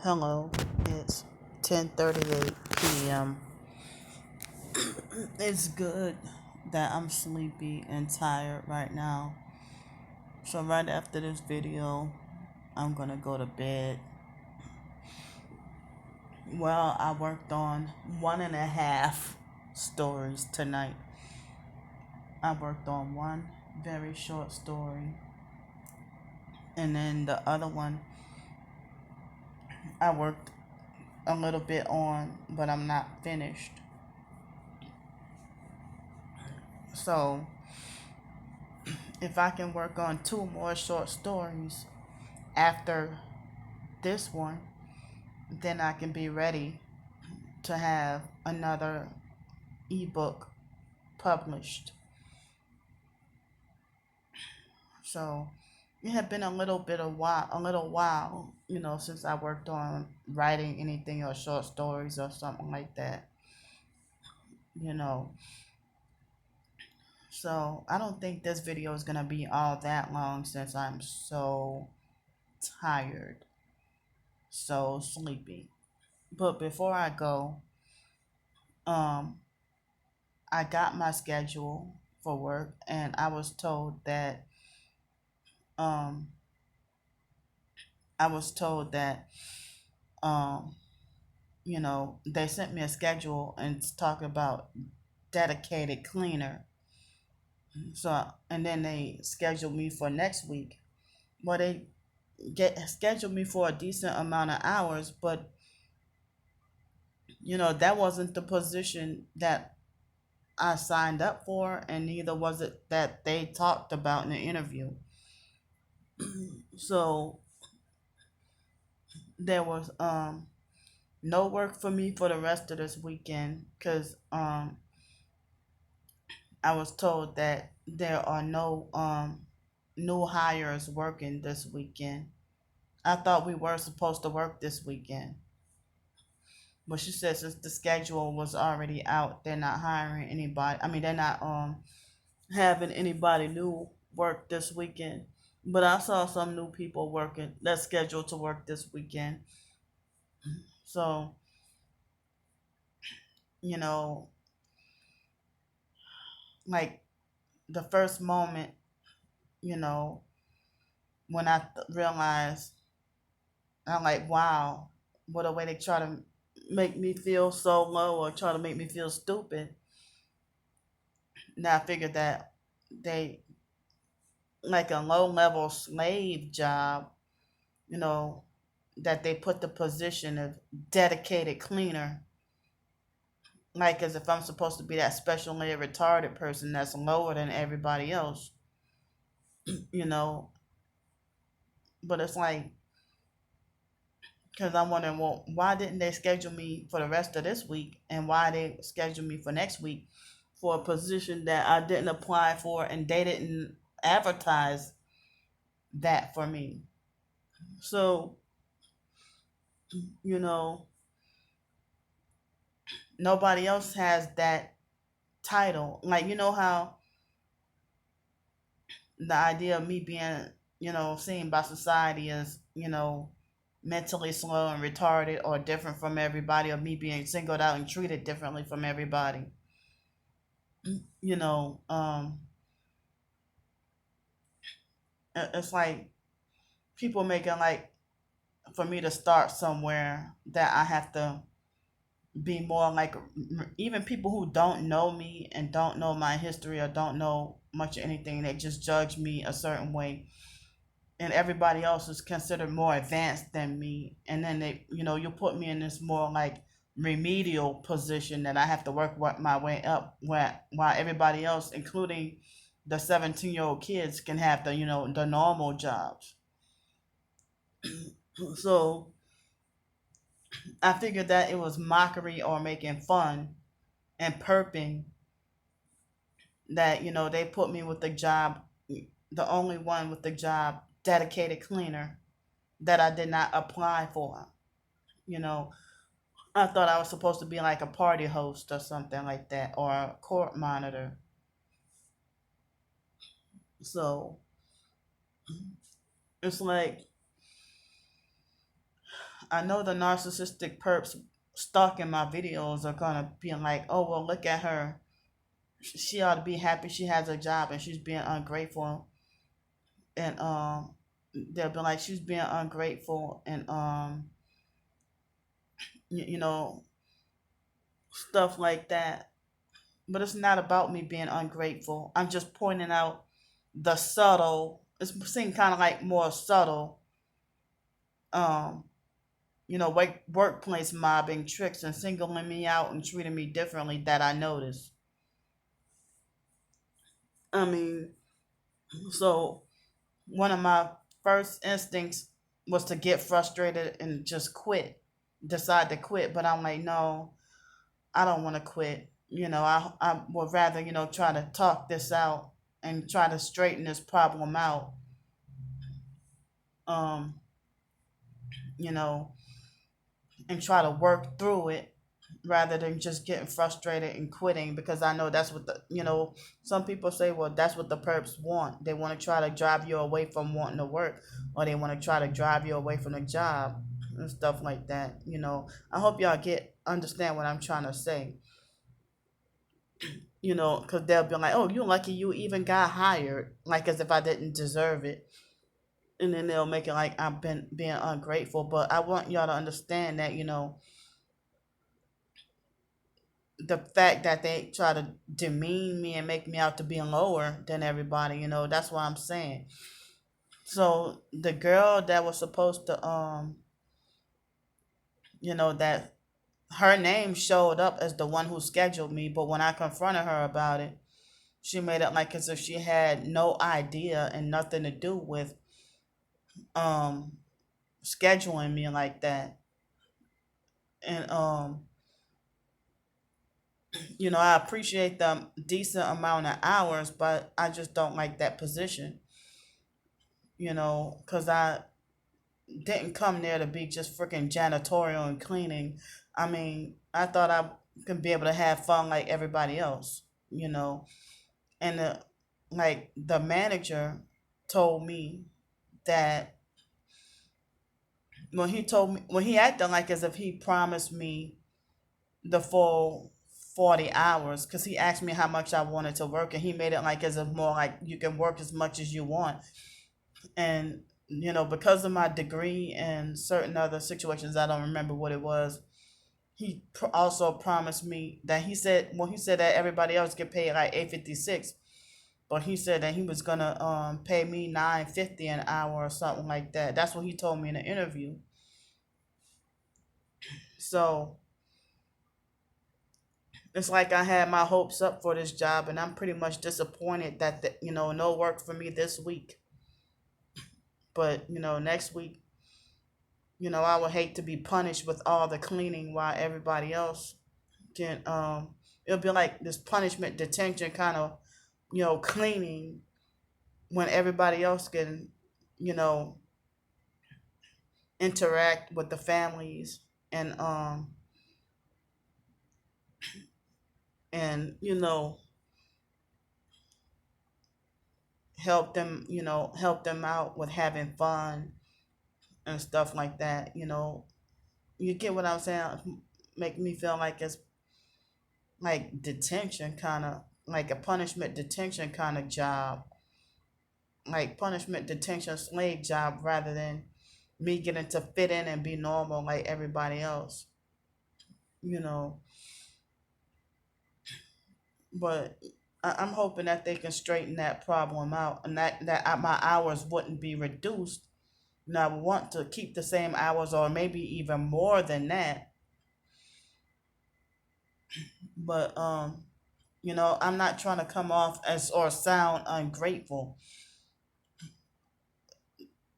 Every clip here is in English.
Hello, it's 10:38 p.m. It's good that I'm sleepy and tired right now. So right after this video, I'm gonna go to bed. Well, I worked on 1.5 stories tonight. I worked on one very short story, and then the other one I worked a little bit on, but I'm not finished. So if I can work on 2 more short stories after this one, then I can be ready to have another ebook published. So it had been a little while, since I worked on writing anything or short stories or something like that, you know. So I don't think this video is gonna be all that long since I'm so tired, so sleepy. But before I go, um, I got my schedule for work, and I was told that um, I was told that um, they sent me a schedule and it's talking about dedicated cleaner. So and then they scheduled me for next week. Well, they get scheduled me for a decent amount of hours, but that wasn't the position that I signed up for, and neither was it that they talked about in the interview. So there was no work for me for the rest of this weekend because I was told that there are no new hires working this weekend. I thought we were supposed to work this weekend, but she said since the schedule was already out, they're not hiring anybody. I mean, they're not having anybody new work this weekend. But I saw some new people working that's scheduled to work this weekend. So, you know, like the first moment, you know, when I realized, I'm like, wow, what a way they try to make me feel so low or try to make me feel stupid. Now I figured that they, like a low level slave job, you know, that they put the position of dedicated cleaner, like as if I'm supposed to be that specially retarded person that's lower than everybody else, you know. But it's like, because I'm wondering, well, why didn't they schedule me for the rest of this week, and why they scheduled me for next week for a position that I didn't apply for, and they didn't advertise that for me. So, you know, nobody else has that title. Like, you know how the idea of me being, seen by society as, mentally slow and retarded or different from everybody, or me being singled out and treated differently from everybody. You know, it's like people making like for me to start somewhere that I have to be more like, even people who don't know me and don't know my history or don't know much of anything, they just judge me a certain way, and everybody else is considered more advanced than me, and then they, you put me in this more like remedial position that I have to work my way up, while everybody else, including the 17-year-old kids, can have the normal jobs. So I figured that it was mockery or making fun and perping that they put me with the job, the only one with the job, dedicated cleaner, that I did not apply for. You know, I thought I was supposed to be like a party host or something like that, or a court monitor. So it's like I know the narcissistic perps stalking my videos are gonna be like, oh well, look at her. She ought to be happy she has a job and she's being ungrateful. And they'll be like, she's being ungrateful and you know, stuff like that. But it's not about me being ungrateful. I'm just pointing out the subtle. It's seemed kind of like more subtle, um, workplace mobbing tricks and singling me out and treating me differently that I notice. I mean, so one of my first instincts was to get frustrated and just quit, decide to quit. But I'm like, no, I don't want to quit. I would rather, try to talk this out and try to straighten this problem out. Um, you know, and try to work through it rather than just getting frustrated and quitting because I know that's what some people say, well, that's what the perps want. They want to try to drive you away from wanting to work, or they want to try to drive you away from the job and stuff like that. I hope y'all get understand what I'm trying to say. Because they'll be like, oh, you lucky you even got hired, like as if I didn't deserve it. And then they'll make it like I've been being ungrateful. But I want y'all to understand that, the fact that they try to demean me and make me out to be lower than everybody, that's what I'm saying. So the girl that was supposed to, that her name showed up as the one who scheduled me, but when I confronted her about it, she made it like as if she had no idea and nothing to do with um scheduling me like that. And I appreciate the decent amount of hours, but I just don't like that position. Because I didn't come there to be just freaking janitorial and cleaning. I mean, I thought I could be able to have fun like everybody else, you know. And the manager told me that when he acted like as if he promised me the full 40 hours because he asked me how much I wanted to work and he made it like as if more like you can work as much as you want. And because of my degree and certain other situations, I don't remember what it was. He also promised me that he said that everybody else get paid like 8.56, but he said that he was gonna pay me 9.50 an hour or something like that. That's what he told me in the interview. So it's like I had my hopes up for this job, and I'm pretty much disappointed that no work for me this week. But next week, I would hate to be punished with all the cleaning while everybody else can. It'll be like this punishment detention kind of cleaning when everybody else can you know interact with the families and and help them out with having fun and stuff like that. You get what I'm saying? Make me feel like it's like detention kind of like a punishment detention kind of job, like punishment detention slave job rather than me getting to fit in and be normal like everybody else, you know. But I'm hoping that they can straighten that problem out and that my hours wouldn't be reduced. And I want to keep the same hours or maybe even more than that. But I'm not trying to come off as or sound ungrateful.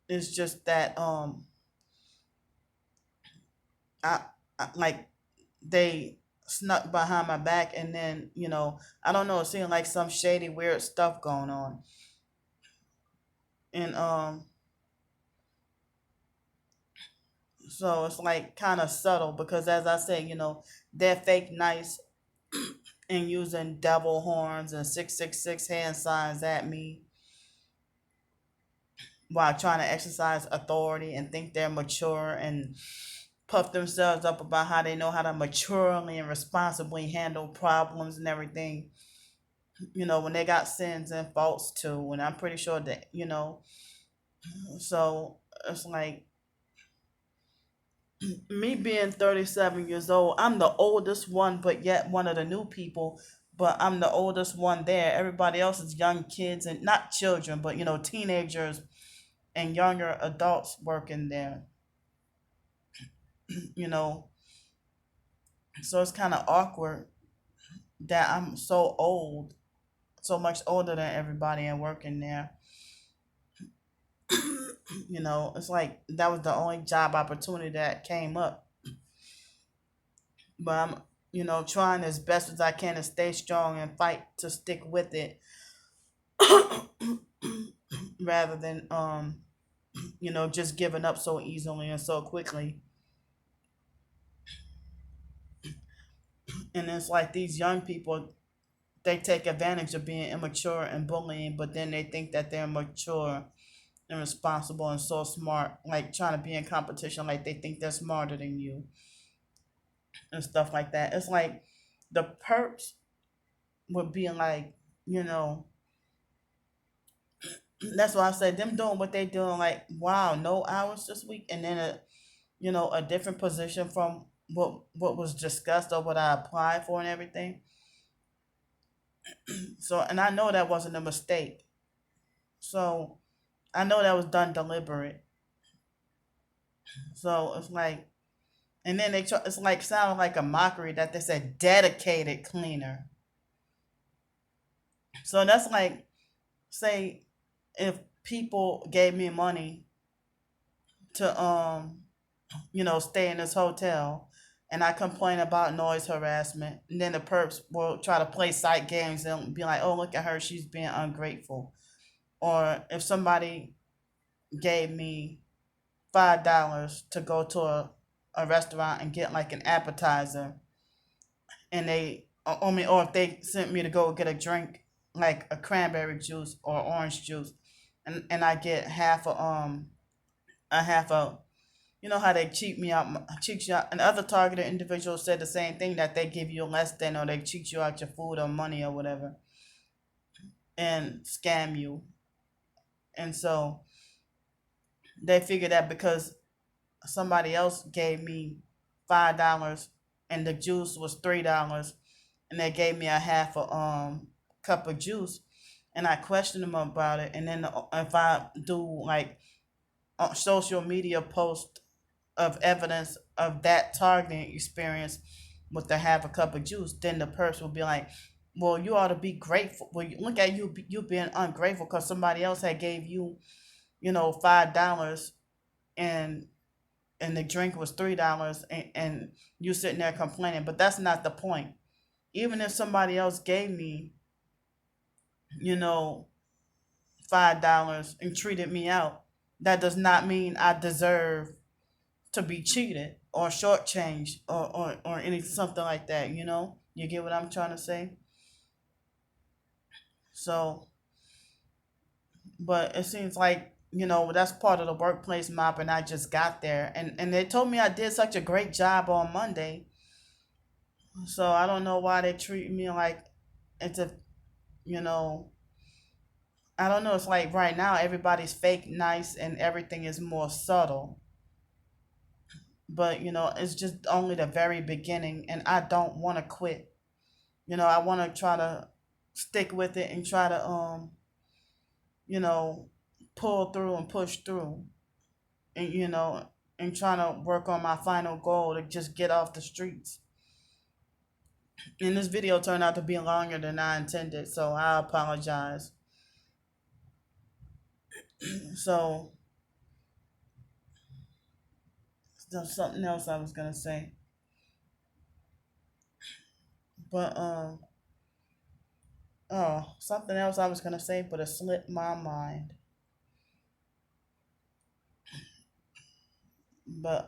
It's just that I, like they snuck behind my back and then I don't know, it seemed like some shady weird stuff going on. And so it's like kind of subtle because as I say, they're fake nice and using devil horns and 666 hand signs at me while trying to exercise authority and think they're mature and puff themselves up about how they know how to maturely and responsibly handle problems and everything, when they got sins and faults too. And I'm pretty sure that, so it's like me being 37 years old, I'm the oldest one, but yet one of the new people. But I'm the oldest one there. Everybody else is young kids and not children, but teenagers and younger adults working there. You know, so it's kind of awkward that I'm so old, so much older than everybody and working there. It's like that was the only job opportunity that came up. But I'm, trying as best as I can to stay strong and fight to stick with it rather than just giving up so easily and so quickly. And it's like these young people, they take advantage of being immature and bullying, but then they think that they're mature and responsible and so smart, like trying to be in competition, like they think they're smarter than you and stuff like that. It's like the perps would be like, you know, that's why I said them doing what they doing, like, wow, no hours this week, and then a different position from what was discussed or what I applied for and everything. So, and I know that wasn't a mistake. So I know that was done deliberate. So it's like, and then it's like sounding like a mockery that they said dedicated cleaner. So that's like, say, if people gave me money to stay in this hotel, and I complain about noise harassment, and then the perps will try to play psych games and be like, "Oh, look at her, she's being ungrateful." Or if somebody gave me $5 to go to a restaurant and get like an appetizer, and or if they sent me to go get a drink like a cranberry juice or orange juice, and I get half a how they cheat you out. And other targeted individuals said the same thing, that they give you less than, or they cheat you out your food or money or whatever and scam you. And so they figured that because somebody else gave me $5 and the juice was $3, and they gave me a half a cup of juice, and I questioned them about it. And then if I do like social media post of evidence of that targeting experience with the half a cup of juice, then the person will be like, "Well, you ought to be grateful. Well, look at you being ungrateful because somebody else had gave you, $5, and the drink was $3, and you sitting there complaining." But that's not the point. Even if somebody else gave me, you know, $5 and treated me out, that does not mean I deserve to be cheated or shortchanged or any something like that. You get what I'm trying to say. So, but it seems like that's part of the workplace mop, and I just got there, and they told me I did such a great job on Monday. So I don't know why they treat me like it's a you know I don't know. It's like right now everybody's fake nice and everything is more subtle. But it's just only the very beginning, and I don't want to quit. I want to try to stick with it and try to you know pull through and push through, and and trying to work on my final goal to just get off the streets. And this video turned out to be longer than I intended, so I apologize. So there's something else I was gonna say, but oh, something else I was gonna say, but it slipped my mind. But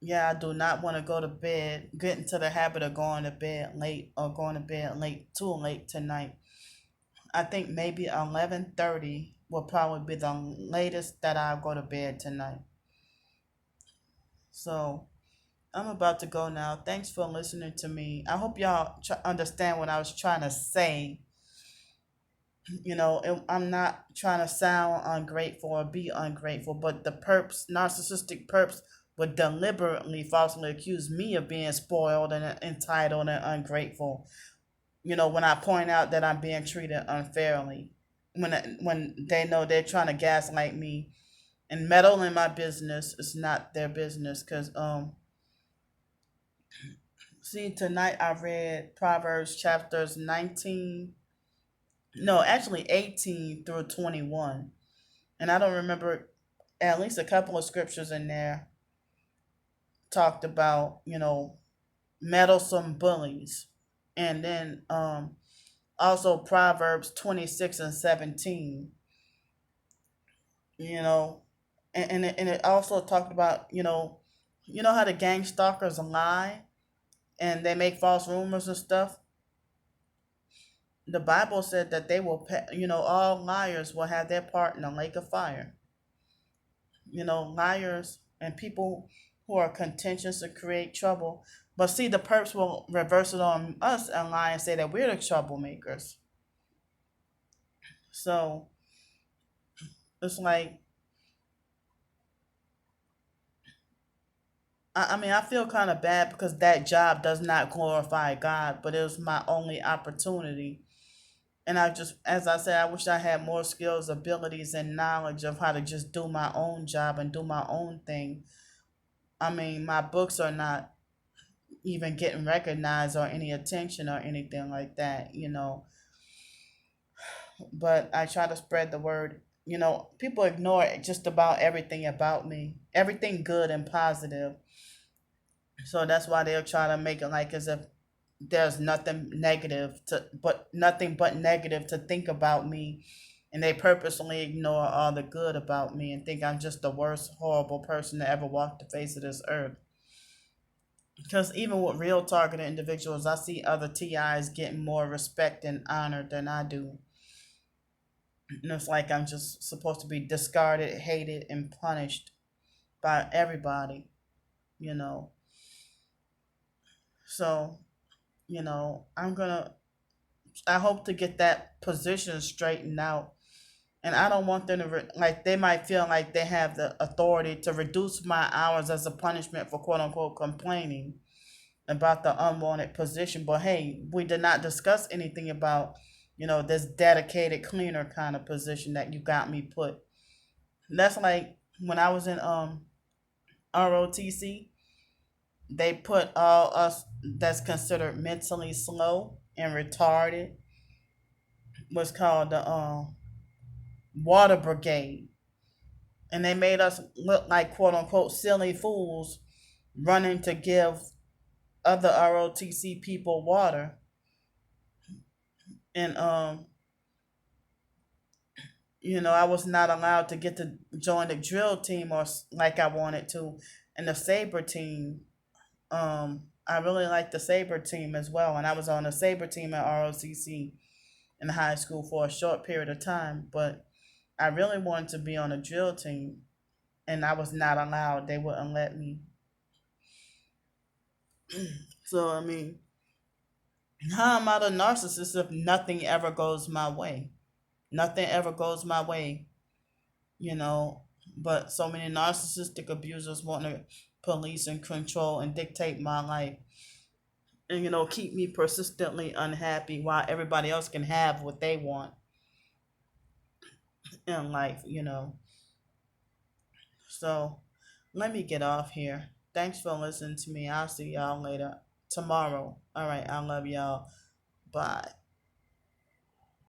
yeah, I do not want to go to bed, get into the habit of going to bed late or going to bed late, too late tonight. I think maybe 11:30 will probably be the latest that I'll go to bed tonight. So I'm about to go now. Thanks for listening to me. I hope y'all understand what I was trying to say. I'm not trying to sound ungrateful or be ungrateful, but the perps, narcissistic perps, would deliberately falsely accuse me of being spoiled and entitled and ungrateful. When I point out that I'm being treated unfairly, when they know they're trying to gaslight me and meddle in my business, it's not their business. Cause see, tonight I read Proverbs chapters 19, no, actually 18 through 21, and I don't remember, at least a couple of scriptures in there talked about meddlesome bullies, and then also Proverbs 26 and 17, you know, and it also talked about how the gang stalkers lie and they make false rumors and stuff. The Bible said that they will, all liars will have their part in the lake of fire. Liars and people who are contentious and create trouble. But see, the perps will reverse it on us and lie and say that we're the troublemakers. So it's like, I mean, I feel kind of bad because that job does not glorify God, but it was my only opportunity. And I just, as I said, I wish I had more skills, abilities, and knowledge of how to just do my own job and do my own thing. I mean, my books are not even getting recognized or any attention or anything like that, but I try to spread the word. People ignore just about everything about me, everything good and positive. So that's why they'll try to make it like as if there's nothing but negative to think about me, and they purposely ignore all the good about me and think I'm just the worst horrible person to ever walk the face of this earth. Because even with real targeted individuals, I see other TIs getting more respect and honor than I do. And it's like I'm just supposed to be discarded, hated, and punished by everybody, you know. So, I hope to get that position straightened out. And I don't want them to, like, they might feel like they have the authority to reduce my hours as a punishment for quote unquote complaining about the unwanted position. But hey, we did not discuss anything about, this dedicated cleaner kind of position that you got me put. That's like when I was in ROTC, they put all us that's considered mentally slow and retarded was called the water brigade. And they made us look like quote unquote silly fools running to give other ROTC people water. And I was not allowed to get to join the drill team or like I wanted to. And the saber team, I really liked the saber team as well, and I was on the saber team at ROTC in high school for a short period of time. But I really wanted to be on a drill team, and I was not allowed. They wouldn't let me. So I mean, how am I the narcissist if nothing ever goes my way? Nothing ever goes my way, you know. But so many narcissistic abusers want to police and control and dictate my life, and keep me persistently unhappy while everybody else can have what they want in life. So let me get off here. Thanks for listening to me. I'll see y'all later tomorrow. All right, I love y'all. Bye.